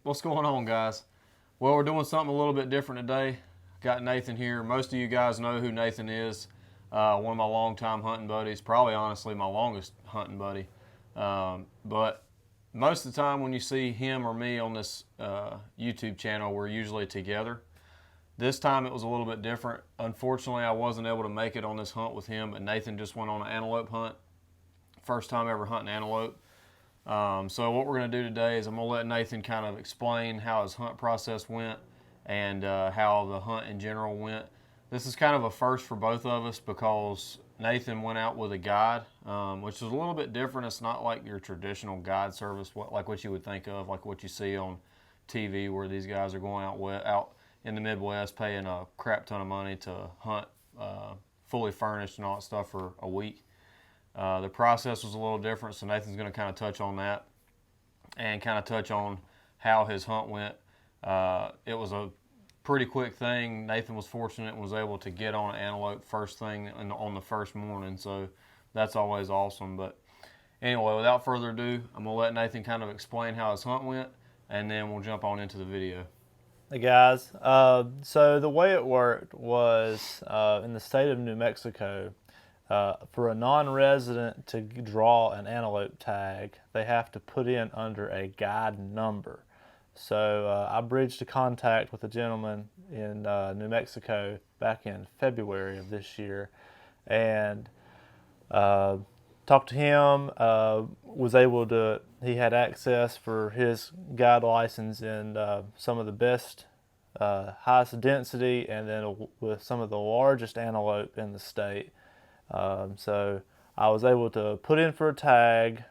What's going on, guys? Well, we're doing something a little bit different today. Got Nathan here. Most of you guys know who Nathan is. One of my longtime hunting buddies, probably honestly my longest hunting buddy. But most of the time when you see him or me on this YouTube channel, we're usually together. This time it was a little bit different. Unfortunately, I wasn't able to make it on this hunt with him, but Nathan just went on an antelope hunt. First time ever hunting antelope. So what we're going to do today is I'm going to let Nathan kind of explain how his hunt process went and how the hunt in general went. This is kind of a first for both of us because Nathan went out with a guide, which is a little bit different. It's not like your traditional guide service, like what you would think of, like what you see on TV where these guys are going out in the Midwest paying a crap ton of money to hunt fully furnished and all that stuff for a week. The process was a little different, so Nathan's going to kind of touch on that and kind of touch on how his hunt went. It was a pretty quick thing. Nathan was fortunate and was able to get on an antelope first thing on the first morning, so that's always awesome. But anyway, without further ado, I'm going to let Nathan kind of explain how his hunt went, and then we'll jump on into the video. Hey guys, so the way it worked was in the state of New Mexico, for a non-resident to draw an antelope tag, they have to put in under a guide number. So I bridged a contact with a gentleman in New Mexico back in February of this year, and talked to him, was able to, he had access for his guide license in some of the best, highest density, and then with some of the largest antelope in the state. So I was able to put in for a tag,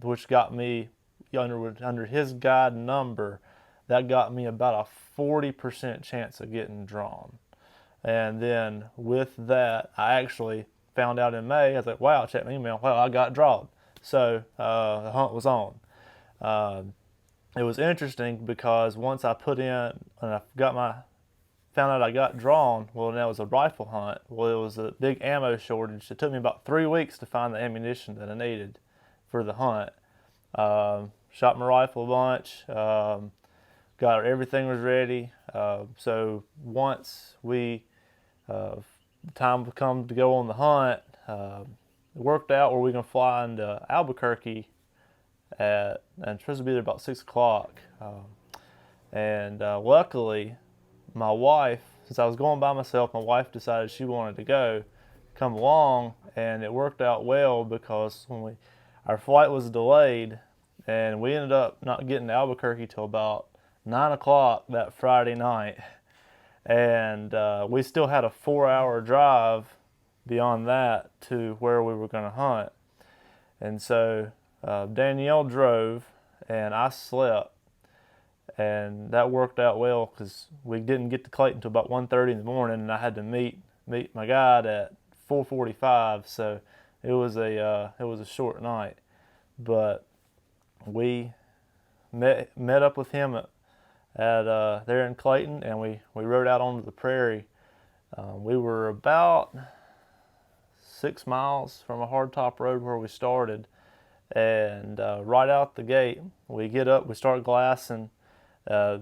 which got me under his guide number. That got me about a 40% chance of getting drawn. And then with that, I actually found out in May. I was like, wow, check my email. Wow, I got drawn. So the hunt was on. It was interesting because once I put in and I found out I got drawn, well, that was a rifle hunt. Well, it was a big ammo shortage. It took me about 3 weeks to find the ammunition that I needed for the hunt. Shot my rifle a bunch, got everything was ready. So once the time would come to go on the hunt, it worked out where we can fly into Albuquerque and it's supposed to be there about 6 o'clock. Luckily, my wife, since I was going by myself, my wife decided she wanted to come along, and it worked out well because our flight was delayed, and we ended up not getting to Albuquerque till about 9 o'clock that Friday night, and we still had a 4-hour drive beyond that to where we were going to hunt. And so Danielle drove, and I slept. And that worked out well because we didn't get to Clayton until about 1:30 in the morning, and I had to meet my guide at 4:45. So it was a short night, but we met up with him at there in Clayton, and we rode out onto the prairie. We were about 6 miles from a hardtop road where we started, and right out the gate, we get up, we start glassing a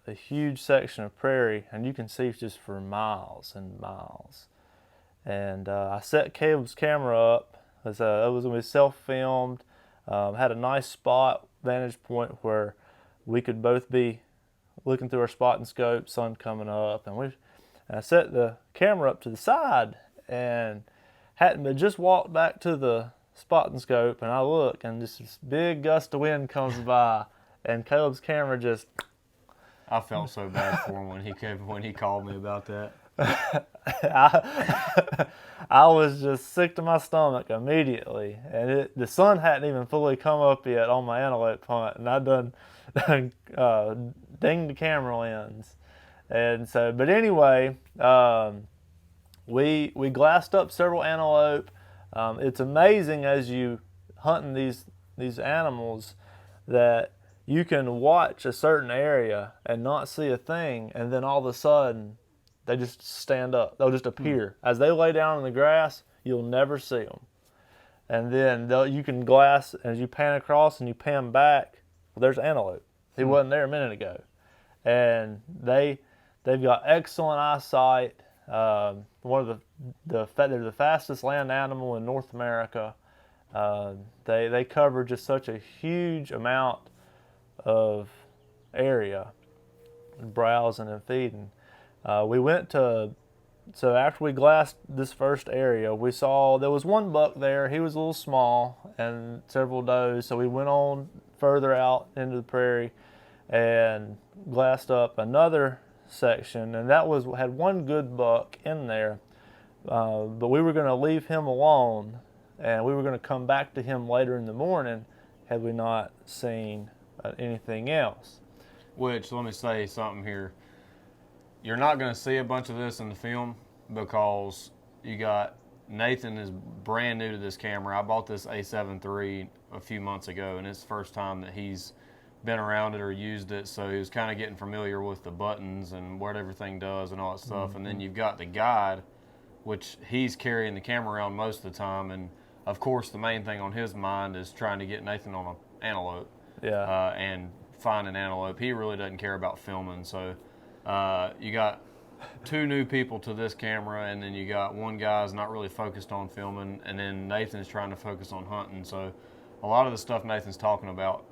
huge section of prairie, and you can see just for miles and miles. And I set Caleb's camera up. It was going to be self-filmed. Had a nice spot, vantage point where we could both be looking through our spotting scope, sun coming up, and I set the camera up to the side and hadn't but just walked back to the spotting scope, and I look, and just this big gust of wind comes by. And Caleb's camera just... I felt so bad for him when he called me about that. I was just sick to my stomach immediately. And the sun hadn't even fully come up yet on my antelope hunt. And I done dinged the camera lens. And so, but anyway, we glassed up several antelope. It's amazing as you hunting these animals that you can watch a certain area and not see a thing, and then all of a sudden they just stand up. They'll just appear. As they lay down in the grass, you'll never see them. And then you can glass, as you pan across and you pan back, well, there's antelope. He wasn't there a minute ago. And they've got excellent eyesight. One of they're the fastest land animal in North America. They cover just such a huge amount of area, browsing and feeding. We went to So after we glassed this first area, we saw there was one buck there. He was a little small and several does. So we went on further out into the prairie and glassed up another section, and that had one good buck in there. But we were going to leave him alone, and we were going to come back to him later in the morning had we not seen anything else. Which, let me say something here. You're not going to see a bunch of this in the film because you got Nathan is brand new to this camera. I bought this A7 III a few months ago, and it's the first time that he's been around it or used it, so he was kind of getting familiar with the buttons and what everything does and all that stuff. And then you've got the guide, which he's carrying the camera around most of the time, and of course the main thing on his mind is trying to get Nathan on an antelope. And find an antelope. He really doesn't care about filming, so you got two new people to this camera, and then you got one guy's not really focused on filming, and then Nathan's trying to focus on hunting. So a lot of the stuff Nathan's talking about,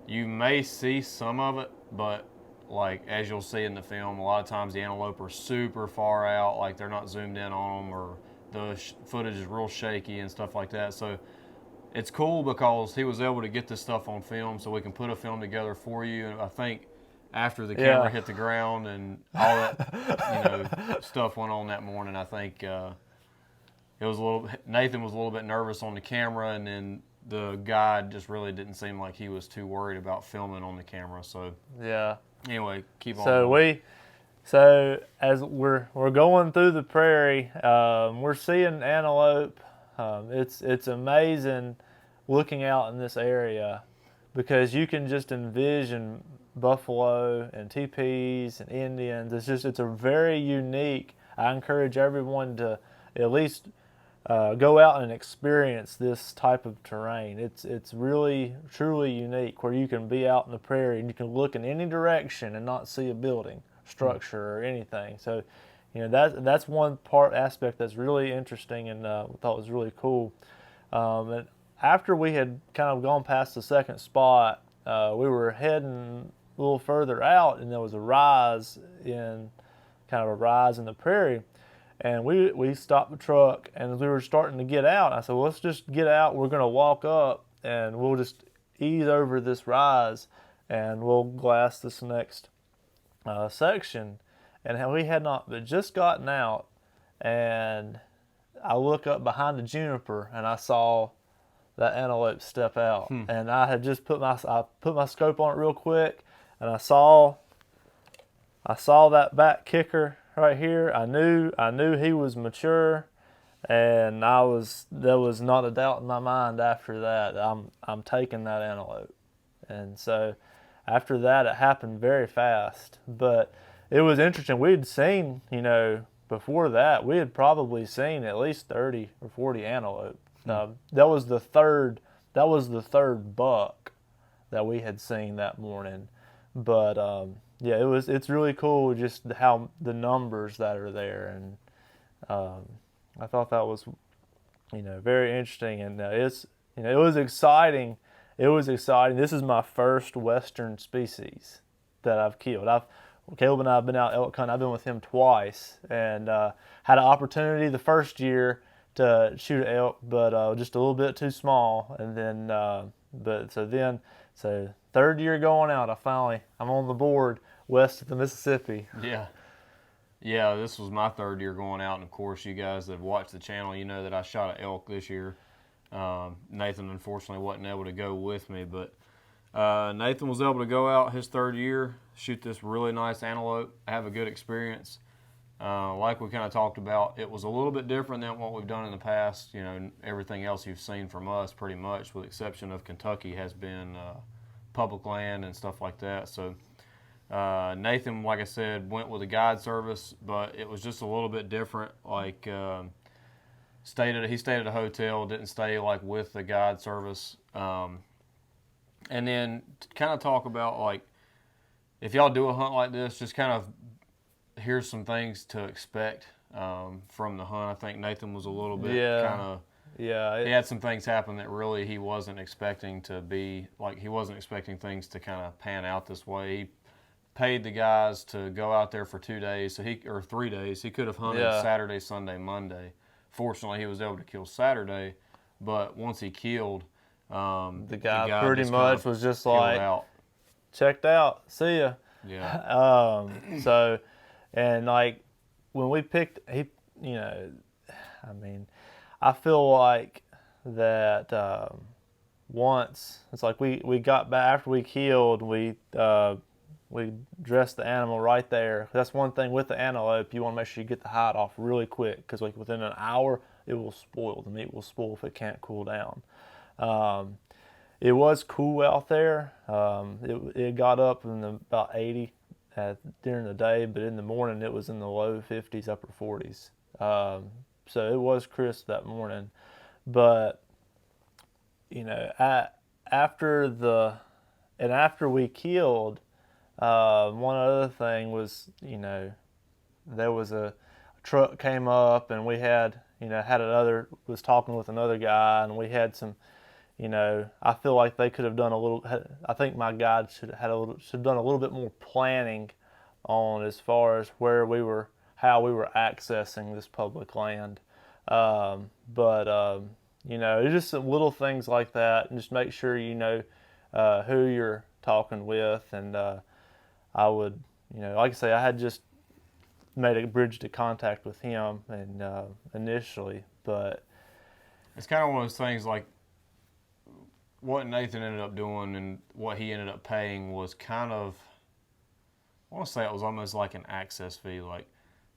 you may see some of it, but like as you'll see in the film, a lot of times the antelope are super far out, like they're not zoomed in on them, or the footage is real shaky and stuff like that. So it's cool because he was able to get this stuff on film, so we can put a film together for you. And I think after the camera hit the ground and all that, stuff went on that morning, I think Nathan was a little bit nervous on the camera, and then the guide just really didn't seem like he was too worried about filming on the camera. So anyway, keep on. So as we're going through the prairie, we're seeing antelope. It's amazing looking out in this area because you can just envision buffalo and teepees and Indians. It's a very unique. I encourage everyone to at least go out and experience this type of terrain. It's really truly unique where you can be out in the prairie and you can look in any direction and not see a building, structure, or anything. So, that's one aspect that's really interesting and thought was really cool. And after we had kind of gone past the second spot, we were heading a little further out, and there was a rise in the prairie. And we stopped the truck, and as we were starting to get out, I said, well, let's just get out. We're going to walk up, and we'll just ease over this rise, and we'll glass this next section. And we had not but just gotten out, and I look up behind the juniper, and I saw that antelope step out. And I had just put my scope on it real quick, and I saw that back kicker right here. I knew he was mature, and there was not a doubt in my mind after that. I'm taking that antelope. And so after that, it happened very fast, but it was interesting. We'd seen, before that, we had probably seen at least 30 or 40 antelope. That was the third buck that we had seen that morning. But it's really cool just how the numbers that are there, and I thought that was very interesting, and it was exciting. It was exciting. This is my first Western species that I've killed. Caleb and I have been out elk hunting. I've been with him twice, and had an opportunity the first year to shoot an elk, but just a little bit too small. And then, so third year going out, I'm on the board west of the Mississippi. Yeah, this was my third year going out, and of course, you guys that have watched the channel, you know that I shot an elk this year. Nathan unfortunately wasn't able to go with me, but Nathan was able to go out his third year, shoot this really nice antelope, have a good experience. Like we kind of talked about, it was a little bit different than what we've done in the past. Everything else you've seen from us pretty much, with the exception of Kentucky, has been public land and stuff like that. So Nathan, like I said, went with a guide service, but it was just a little bit different. Like he stayed at a hotel, didn't stay like with the guide service. And then to kind of talk about like if y'all do a hunt like this, just kind of here's some things to expect from the hunt. I think Nathan was a little bit kind of. Yeah, He had some things happen that really he wasn't expecting to be, like he wasn't expecting things to kind of pan out this way. He paid the guys to go out there for 2 days, or 3 days. He could have hunted Saturday, Sunday, Monday. Fortunately, he was able to kill Saturday, but once he killed, the guy pretty much was just like, out. Checked out, see ya. Yeah. So, and like when we picked, I mean, I feel like that once it's like we got back after we killed, we dressed the animal right there. That's one thing with the antelope, you want to make sure you get the hide off really quick, because like within an hour it will spoil. The meat will spoil if it can't cool down. It was cool out there. It got up in about 80 during the day, but in the morning it was in the low 50s, upper 40s. So it was crisp that morning. But, after we killed, one other thing was, there was a truck came up, and we had was talking with another guy, and we had some, I feel like they could have done a little. I think my guide should have done a little bit more planning on as far as how we were accessing this public land. It's just some little things like that, and just make sure you know who you're talking with. And I would, like I say, I had just made a bridge to contact with him and initially, but it's kind of one of those things like what Nathan ended up doing and what he ended up paying was kind of, I want to say it was almost like an access fee. Like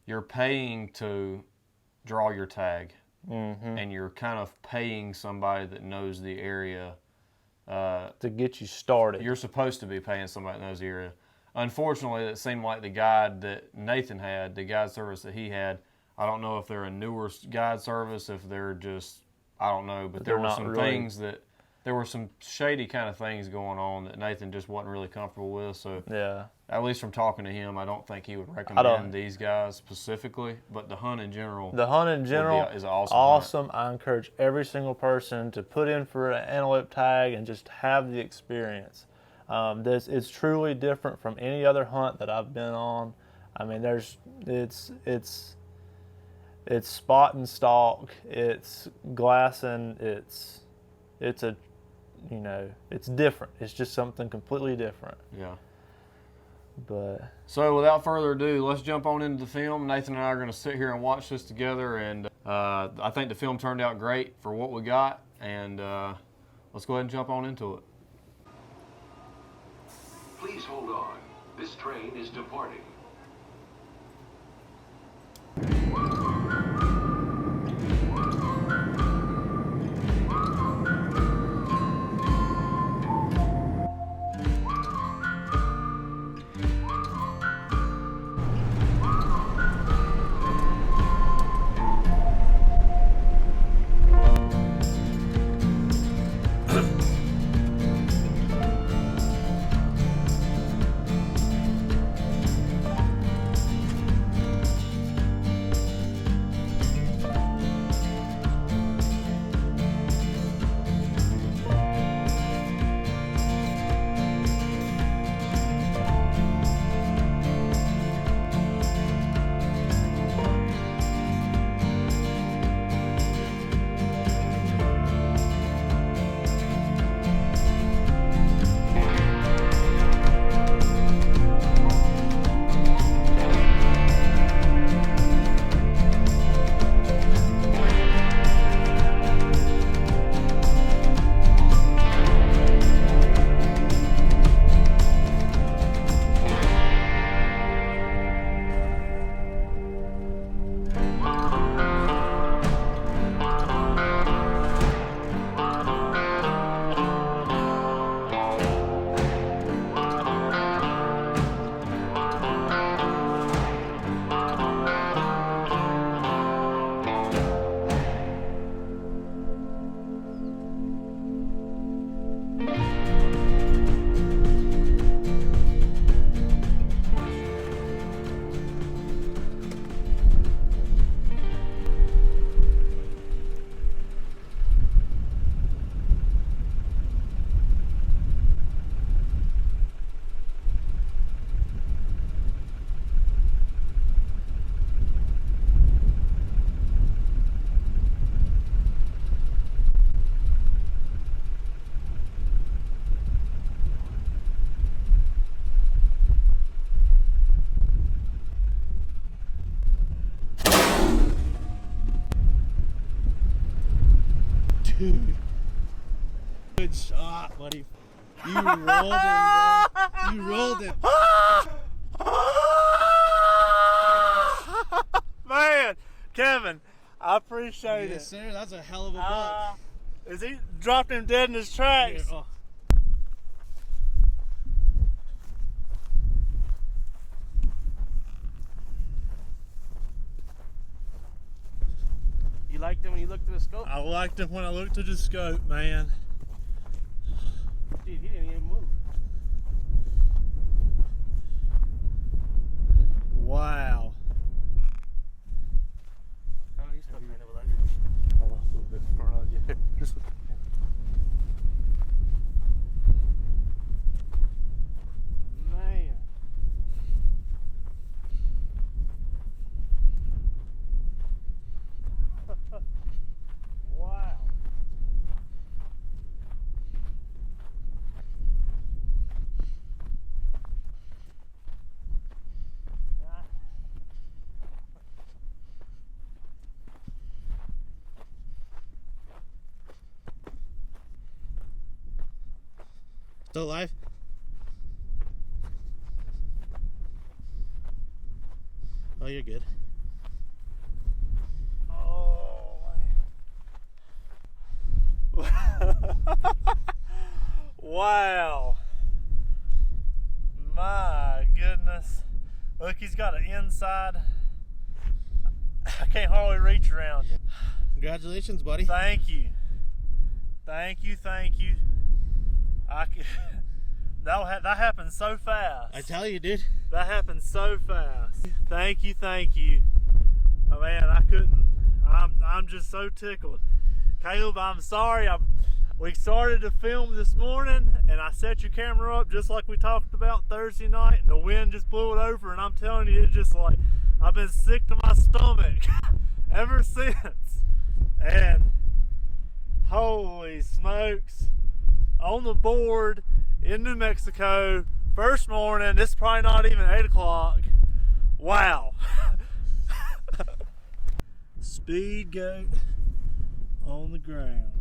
you're paying to draw your tag, and you're kind of paying somebody that knows the area to get you started. You're supposed to be paying somebody that knows the area. Unfortunately, it seemed like the guide that Nathan had, the guide service that he had, I don't know if they're a newer guide service, if they're just, I don't know, but there were some things that, there were some shady kind of things going on that Nathan just wasn't really comfortable with. So, at least from talking to him, I don't think he would recommend these guys specifically, but the hunt in general. The hunt in general is awesome. I encourage every single person to put in for an antelope tag and just have the experience. It's truly different from any other hunt that I've been on. I mean, it's spot and stalk, it's glassing, it's different. It's just something completely different. Yeah. But so without further ado, let's jump on into the film. Nathan and I are going to sit here and watch this together, and I think the film turned out great for what we got, and let's go ahead and jump on into it. Please hold on. This train is departing. Good shot, buddy. You rolled him, bro. You rolled him. Man, Kevin, I appreciate Yes, it. sir. That's a hell of a buck. Is he dropped him dead in his tracks? Here, oh. You liked him when you looked at the scope? I liked him when I looked at the scope, man. Dude, he didn't even move. Wow. Oh, he's still kind of alive. A little bit in front of you. Just look. Man. Wow. Still alive? Oh, you're good. Oh, man. Wow. My goodness. Look, he's got an inside. I can't hardly reach around him. Congratulations, buddy. Thank you. Thank you, thank you. That happened so fast. I tell you, dude. That happened so fast. Thank you, thank you. Oh man, I couldn't. I'm just so tickled. Caleb, I'm sorry. We started to film this morning, and I set your camera up just like we talked about Thursday night, and the wind just blew it over. And I'm telling you, it's just like I've been sick to my stomach ever since. And holy smokes, on the board in New Mexico, first morning. It's probably not even 8 o'clock. Wow. Speed goat on the ground.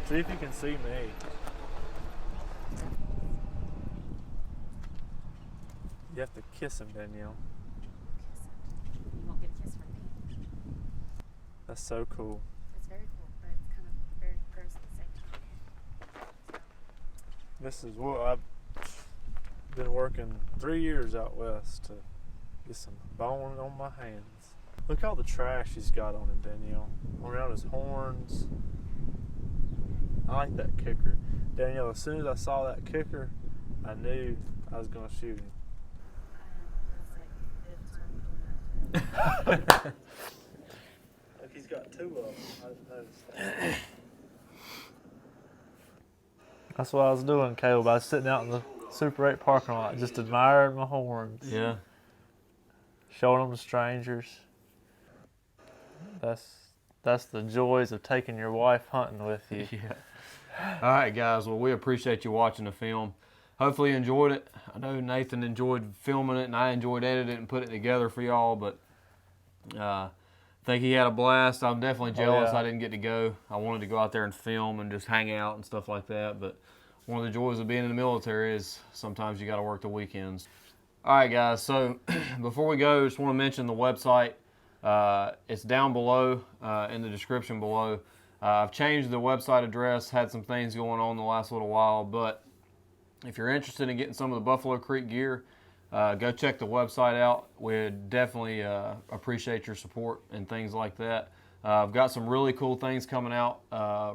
See if you can see me. You have to kiss him, Danielle. You won't get a kiss from me. That's so cool. It's very cool, but it's kind of very gross at the same time. This is what I've been working 3 years out west to get some bone on my hands. Look all the trash he's got on him, Danielle. Around his horns. I like that kicker. Danielle, as soon as I saw that kicker, I knew I was going to shoot him. Look, he's got 2 of them. I didn't notice that. That's what I was doing, Caleb. I was sitting out in the Super 8 parking lot, just admiring my horns. Yeah. Showing them to strangers. That's the joys of taking your wife hunting with you. Yeah. All right, guys. Well, we appreciate you watching the film. Hopefully you enjoyed it. I know Nathan enjoyed filming it, and I enjoyed editing it and putting it together for y'all. But think he had a blast. I'm definitely jealous yeah. I didn't get to go. I wanted to go out there and film and just hang out and stuff like that. But one of the joys of being in the military is sometimes you got to work the weekends. All right, guys. So before we go, just want to mention the website. It's down below in the description below. I've changed the website address, had some things going on the last little while, but if you're interested in getting some of the Buffalo Creek gear, go check the website out. We'd definitely appreciate your support and things like that. I've got some really cool things coming out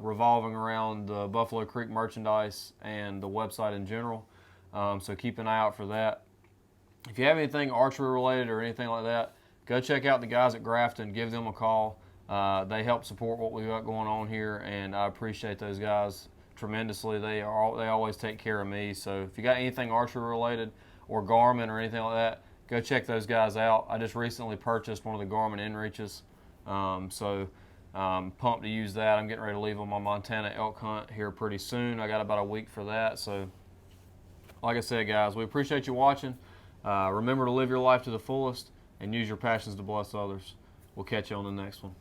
revolving around the Buffalo Creek merchandise and the website in general, so keep an eye out for that. If you have anything archery related or anything like that, go check out the guys at Grafton. Give them a call. They help support what we've got going on here, and I appreciate those guys tremendously. They always take care of me. So if you got anything archery related or Garmin or anything like that, go check those guys out. I just recently purchased one of the Garmin inReaches, so pumped to use that. I'm getting ready to leave on my Montana elk hunt here pretty soon. I got about a week for that. So like I said, guys, we appreciate you watching. Remember to live your life to the fullest and use your passions to bless others. We'll catch you on the next one.